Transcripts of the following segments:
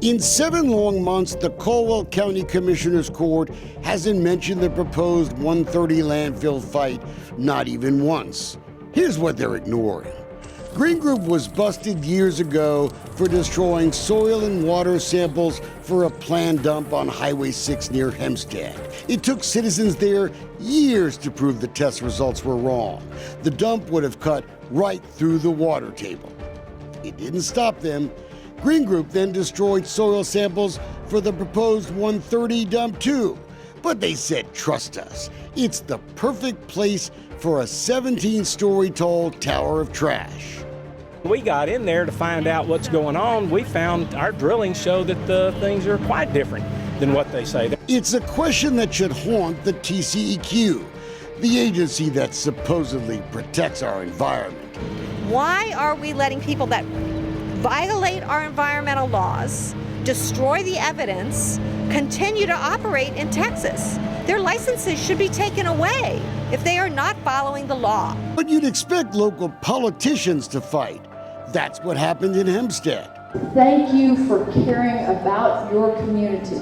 In 7 long months, the Caldwell County Commissioner's Court hasn't mentioned the proposed 130 landfill fight, not even once. Here's what they're ignoring. Green Group was busted years ago for destroying soil and water samples for a planned dump on Highway 6 near Hempstead. It took citizens there years to prove the test results were wrong. The dump would have cut right through the water table. It didn't stop them. Green Group then destroyed soil samples for the proposed 130 dump too. But they said, trust us, it's the perfect place for a 17-story tall tower of trash. We got in there to find out what's going on. We found our drilling showed that the things are quite different than what they say. It's a question that should haunt the TCEQ, the agency that supposedly protects our environment. Why are we letting people that violate our environmental laws, destroy the evidence, continue to operate in Texas? Their licenses should be taken away if they are not following the law. But you'd expect local politicians to fight. That's what happened in Hempstead. Thank you for caring about your community.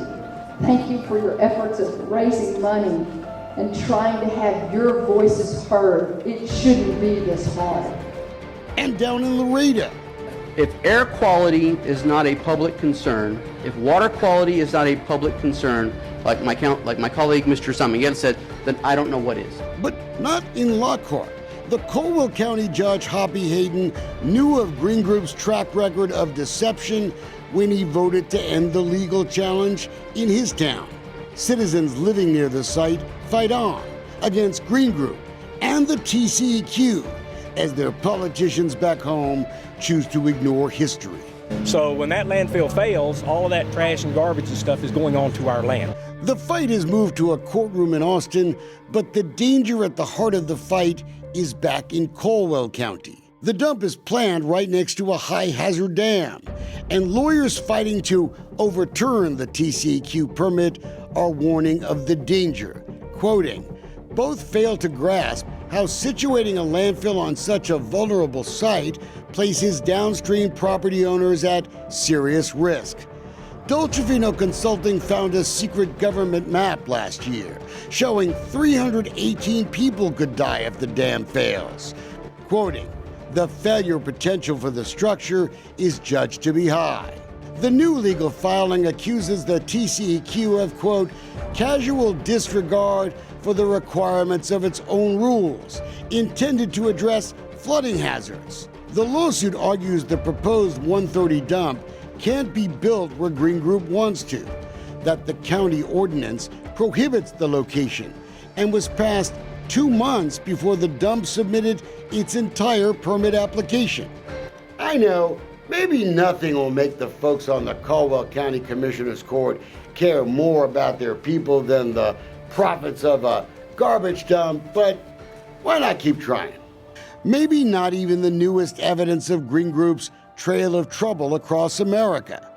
Thank you for your efforts of raising money and trying to have your voices heard. It shouldn't be this hard. And down in Laredo. If air quality is not a public concern, if water quality is not a public concern, like my colleague Mr. Simon said, then I don't know what is. But not in Lockhart. The Caldwell County Judge Hoppy Hayden knew of Green Group's track record of deception when he voted to end the legal challenge in his town. Citizens living near the site fight on against Green Group and the TCEQ as their politicians back home choose to ignore history. So when that landfill fails, all of that trash and garbage and stuff is going onto our land. The fight has moved to a courtroom in Austin, but the danger at the heart of the fight is back in Caldwell County. The dump is planned right next to a high-hazard dam, and lawyers fighting to overturn the TCEQ permit are warning of the danger. Quoting, both fail to grasp how situating a landfill on such a vulnerable site places downstream property owners at serious risk. Dolcefino Consulting found a secret government map last year showing 318 people could die if the dam fails. Quoting, the failure potential for the structure is judged to be high. The new legal filing accuses the TCEQ of, quote, casual disregard for the requirements of its own rules, intended to address flooding hazards. The lawsuit argues the proposed 130 dump can't be built where Green Group wants to, that the county ordinance prohibits the location, and was passed 2 months before the dump submitted its entire permit application. I know, maybe nothing will make the folks on the Caldwell County Commissioner's Court care more about their people than the profits of a garbage dump, but why not keep trying? Maybe not even the newest evidence of Green Group's trail of trouble across America.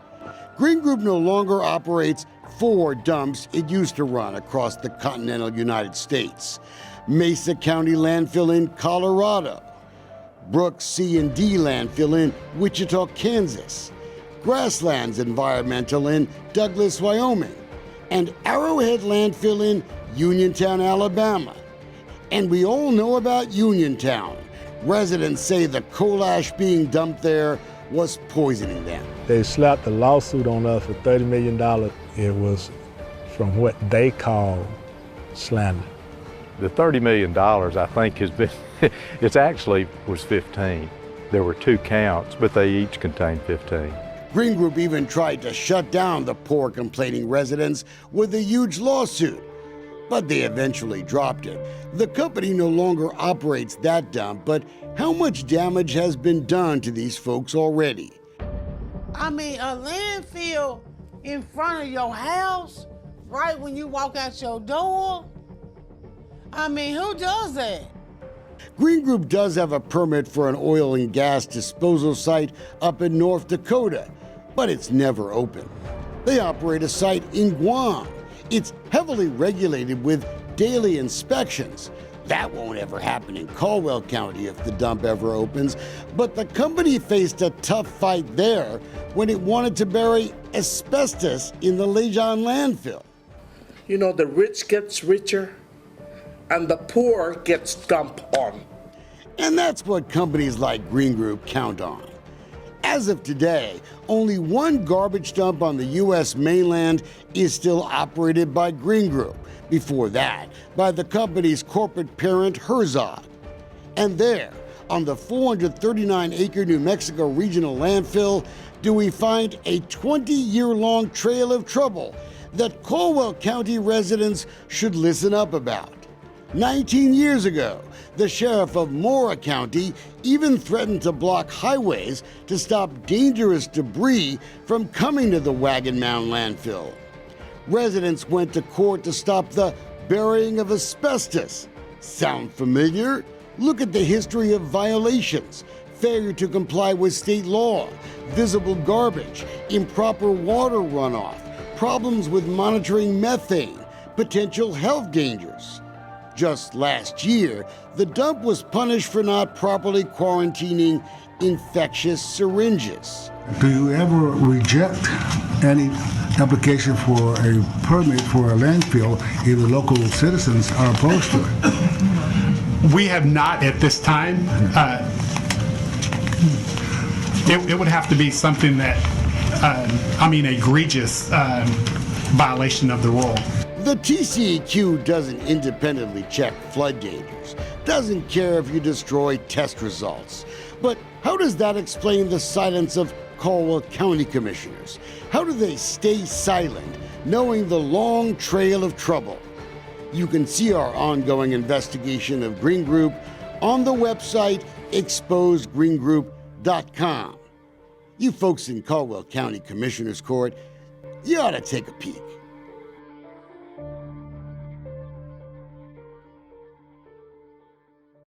Green Group no longer operates 4 dumps it used to run across the continental United States. Mesa County Landfill in Colorado, Brooks C&D Landfill in Wichita, Kansas, Grasslands Environmental in Douglas, Wyoming, and Arrowhead Landfill in Uniontown, Alabama. And we all know about Uniontown. Residents say the coal ash being dumped there was poisoning them. They slapped a lawsuit on us for $30 million. It was from what they call slander. The $30 million, I think, has been, it actually was 15. There were 2 counts, but they each contained 15. Green Group even tried to shut down the poor complaining residents with a huge lawsuit, but they eventually dropped it. The company no longer operates that dump, but how much damage has been done to these folks already? I mean, a landfill in front of your house, right when you walk out your door? I mean, who does that? Green Group does have a permit for an oil and gas disposal site up in North Dakota, but it's never open. They operate a site in Guam. It's heavily regulated with daily inspections, That won't ever happen in Caldwell County if the dump ever opens, but the company faced a tough fight there when it wanted to bury asbestos in the Lejeune landfill. You know, the rich gets richer and the poor gets dumped on. And that's what companies like Green Group count on. As of today, only one garbage dump on the U.S. mainland is still operated by Green Group. Before that, by the company's corporate parent, Herzog. And there, on the 439-acre New Mexico regional landfill, do we find a 20-year-long trail of trouble that Caldwell County residents should listen up about. 19 years ago, the sheriff of Mora County even threatened to block highways to stop dangerous debris from coming to the Wagon Mound landfill. Residents went to court to stop the burying of asbestos. Sound familiar? Look at the history of violations, failure to comply with state law, visible garbage, improper water runoff, problems with monitoring methane, potential health dangers. Just last year, the dump was punished for not properly quarantining infectious syringes. Do you ever reject any application for a permit for a landfill if the local citizens are opposed to it? We have not at this time. It would have to be something that, egregious violation of the rule. The TCEQ doesn't independently check flood dangers, doesn't care if you destroy test results. But how does that explain the silence of Caldwell County commissioners? How do they stay silent, knowing the long trail of trouble? You can see our ongoing investigation of Green Group on the website exposedgreengroup.com. You folks in Caldwell County Commissioners Court, you ought to take a peek.